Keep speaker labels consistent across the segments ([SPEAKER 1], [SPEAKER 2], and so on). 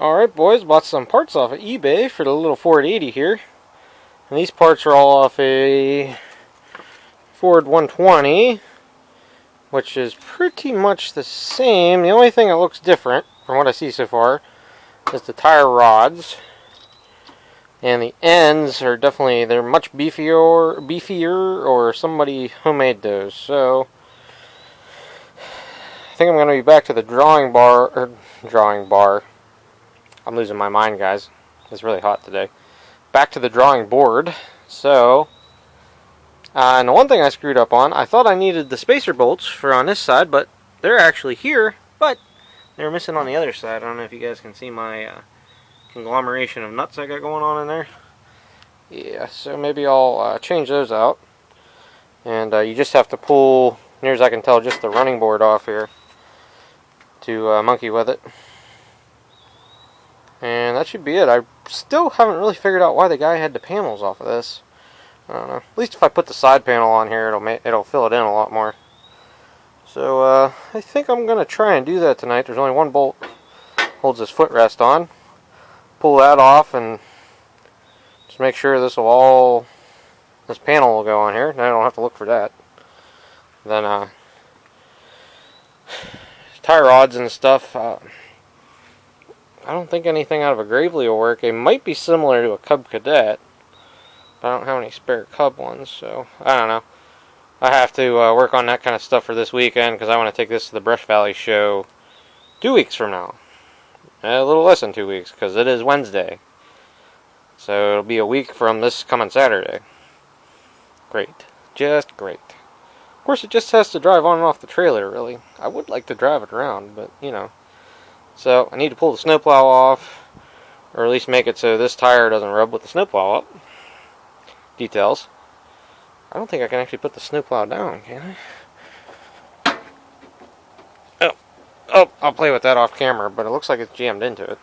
[SPEAKER 1] Alright boys, bought some parts off of eBay for the little Ford 80 here. And these parts are all off a Ford 120, which is pretty much the same. The only thing that looks different, from what I see so far, is the tire rods. And the ends are definitely, they're much beefier, or somebody homemade those. So, I think I'm going to be back to the drawing bar. I'm losing my mind, guys. It's really hot today. Back to the drawing board. So, and the one thing I screwed up on, I thought I needed the spacer bolts for on this side, but they're actually here, but they're missing on the other side. I don't know if you guys can see my conglomeration of nuts I got going on in there. Yeah, so maybe I'll change those out. And you just have to pull, near as I can tell, just the running board off here to monkey with it. And that should be it. I still haven't really figured out why the guy had the panels off of this. I don't know. At least if I put the side panel on here, it'll fill it in a lot more. So I think I'm gonna try and do that tonight. There's only one bolt holds this footrest on. Pull that off and just make sure this panel will go on here. Now I don't have to look for that. Then tire rods and stuff. I don't think anything out of a Gravely will work. It might be similar to a Cub Cadet, but I don't have any spare Cub ones, so I don't know. I have to work on that kind of stuff for this weekend because I want to take this to the Brush Valley show 2 weeks from now. A little less than 2 weeks because it is Wednesday. So it'll be a week from this coming Saturday. Great. Just great. Of course, it just has to drive on and off the trailer, really. I would like to drive it around, but, you know. So, I need to pull the snowplow off, or at least make it so this tire doesn't rub with the snowplow up. Details. I don't think I can actually put the snowplow down, can I? Oh, I'll play with that off camera, but it looks like it's jammed into it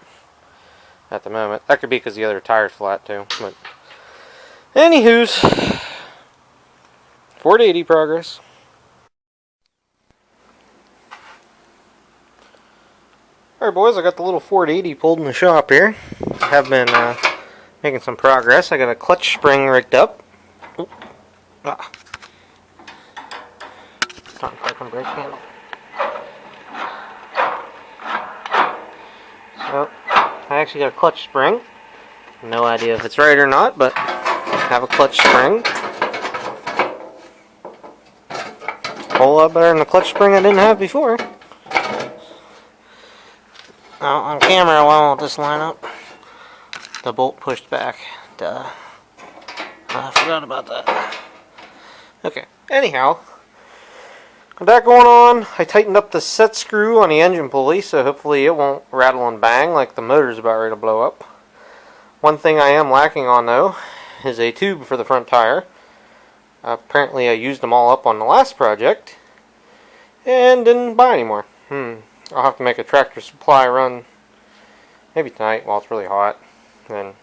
[SPEAKER 1] at the moment. That could be because the other tire's flat, too. But, anywho's, Ford 80 progress. Alright boys, I got the little Ford 80 pulled in the shop here. I have been making some progress. I got a clutch spring rigged up. Oop. Ah. Time to crack my brake panel. So, I actually got a clutch spring. No idea if it's right or not, but I have a clutch spring. A whole lot better than the clutch spring I didn't have before. On camera, why won't this line up? The bolt pushed back. Duh. I forgot about that. Okay, anyhow. With that going on, I tightened up the set screw on the engine pulley, so hopefully it won't rattle and bang like the motor's about ready to blow up. One thing I am lacking on, though, is a tube for the front tire. Apparently I used them all up on the last project, and didn't buy any more. I'll have to make a Tractor Supply run maybe tonight while it's really hot. Then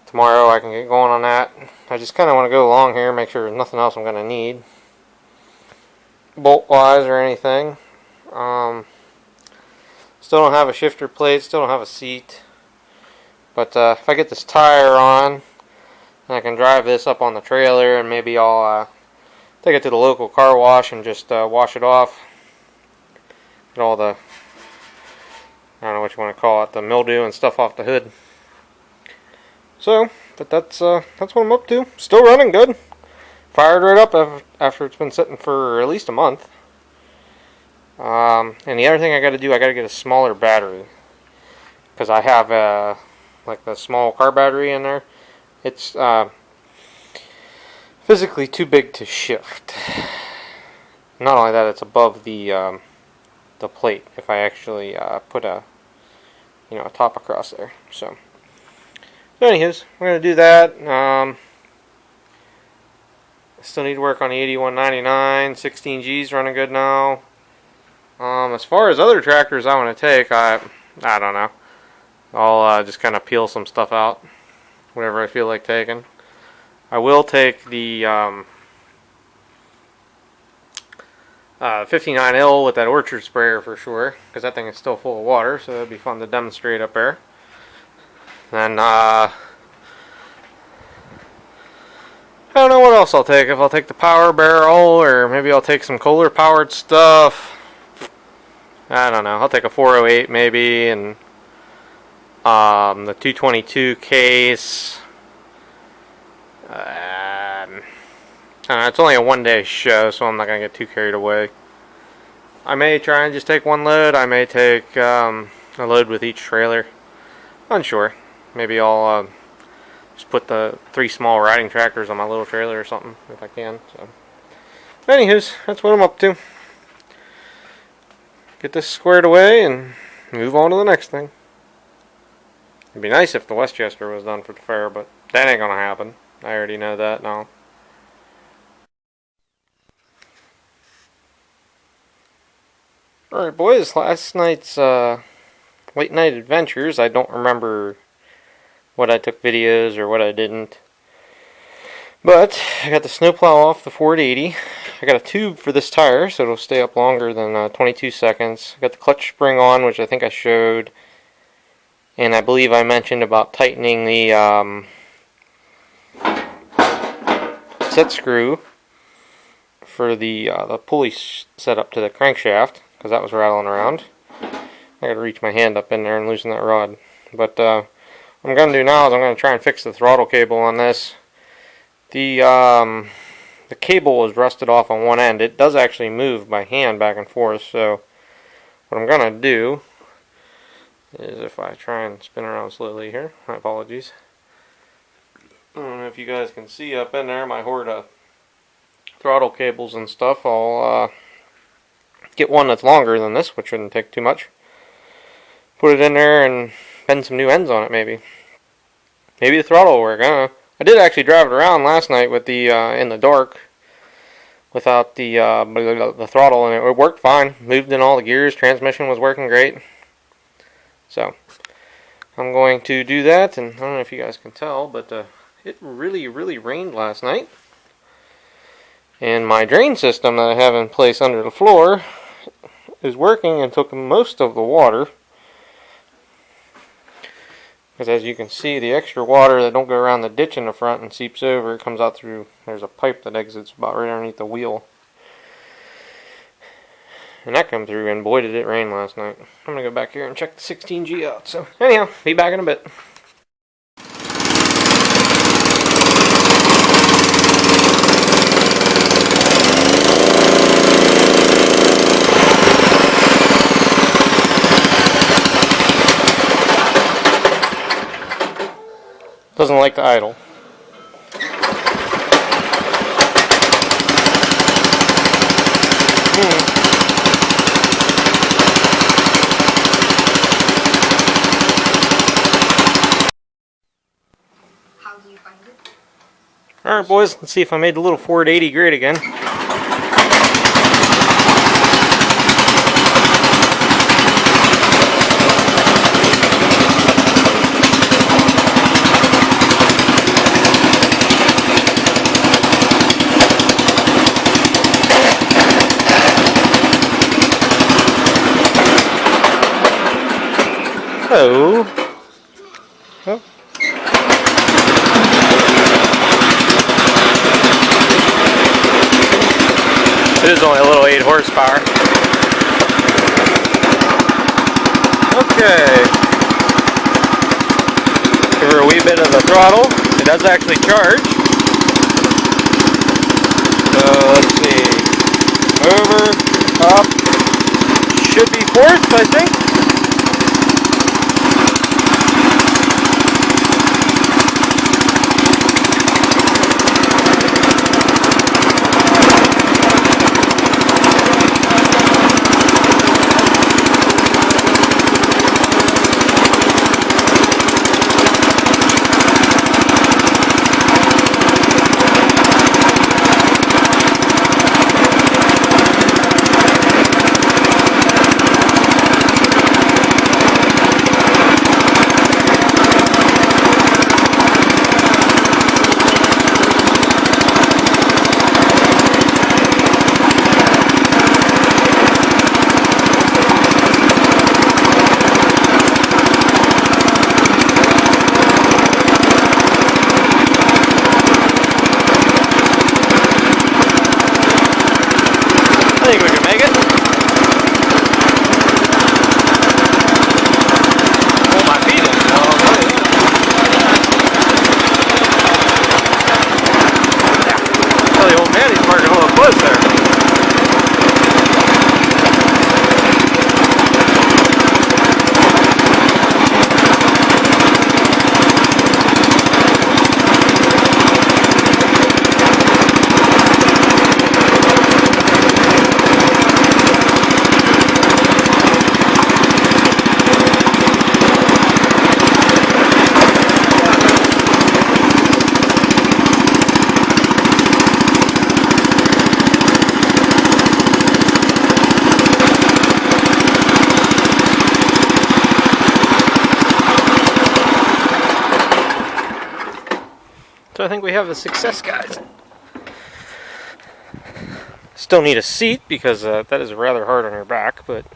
[SPEAKER 1] tomorrow I can get going on that. I just kind of want to go along here, make sure there's nothing else I'm going to need bolt-wise or anything. Still don't have a shifter plate, still don't have a seat. But if I get this tire on, I can drive this up on the trailer and maybe I'll take it to the local car wash and just wash it off. Get all the, I don't know what you want to call it, the mildew and stuff off the hood. So, but that's what I'm up to. Still running good. Fired right up after it's been sitting for at least a month. And the other thing I got to do, I got to get a smaller battery because I have like the small car battery in there. It's physically too big to shift. Not only that, it's above the plate if I actually put a top across there. So anyways, we're gonna do that. I still need to work on the 8199. 16G's running good now. As far as other tractors I want to take, I don't know. I'll just kind of peel some stuff out, whatever I feel like taking. I will take the 59L with that orchard sprayer for sure, because that thing is still full of water, so that'd be fun to demonstrate up there. Then I don't know what else I'll take. If I'll take the power barrel, or maybe I'll take some Kohler powered stuff. I don't know. I'll take a 408 maybe, and the 222 case. I don't know, it's only a one-day show, so I'm not going to get too carried away. I may try and just take one load. I may take a load with each trailer. Unsure. Maybe I'll just put the 3 small riding tractors on my little trailer or something, if I can. So, anywho's, that's what I'm up to. Get this squared away and move on to the next thing. It'd be nice if the Westchester was done for the fair, but that ain't going to happen. I already know that now. Alright boys, last night's late night adventures, I don't remember what I took videos or what I didn't. But I got the snowplow off the Ford 80. I got a tube for this tire so it'll stay up longer than 22 seconds. I got the clutch spring on, which I think I showed. And I believe I mentioned about tightening the set screw for the pulley set up to the crankshaft, because that was rattling around. I gotta reach my hand up in there and loosen that rod. But what I'm gonna do now is I'm gonna try and fix the throttle cable on this. The cable is rusted off on one end. It does actually move by hand back and forth, so what I'm gonna do is, if I try and spin around slowly here, my apologies. I don't know if you guys can see up in there my hoard of throttle cables and stuff. I'll get one that's longer than this, which shouldn't take too much. Put it in there and bend some new ends on it, maybe. Maybe the throttle will work. I don't know. I did actually drive it around last night with the in the dark without the throttle, and it worked fine. Moved in all the gears. Transmission was working great. So I'm going to do that, and I don't know if you guys can tell, but it really rained last night. And my drain system that I have in place under the floor is working and took most of the water. Because as you can see, the extra water that don't go around the ditch in the front and seeps over, it comes out through, there's a pipe that exits about right underneath the wheel. And that come through, and boy did it rain last night. I'm going to go back here and check the 16G out. So anyhow, be back in a bit. Doesn't like to idle.
[SPEAKER 2] How do you find it?
[SPEAKER 1] Alright boys, let's see if I made the little Ford 80 great again. So, oh. It is only a little 8 horsepower. Okay. Give her a wee bit of the throttle. It does actually charge. So let's see. Over, up. Should be fourth, I think. I think we have a success, guys. Still need a seat because that is rather hard on your back, but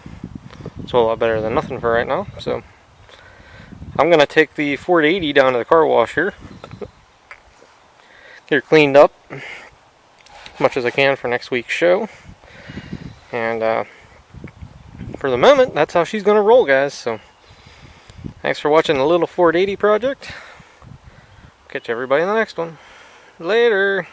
[SPEAKER 1] it's a lot better than nothing for right now. So I'm going to take the Ford 80 down to the car wash here. Get her cleaned up as much as I can for next week's show. And for the moment, that's how she's going to roll, guys. So thanks for watching the little Ford 80 project. Catch everybody in the next one. Later.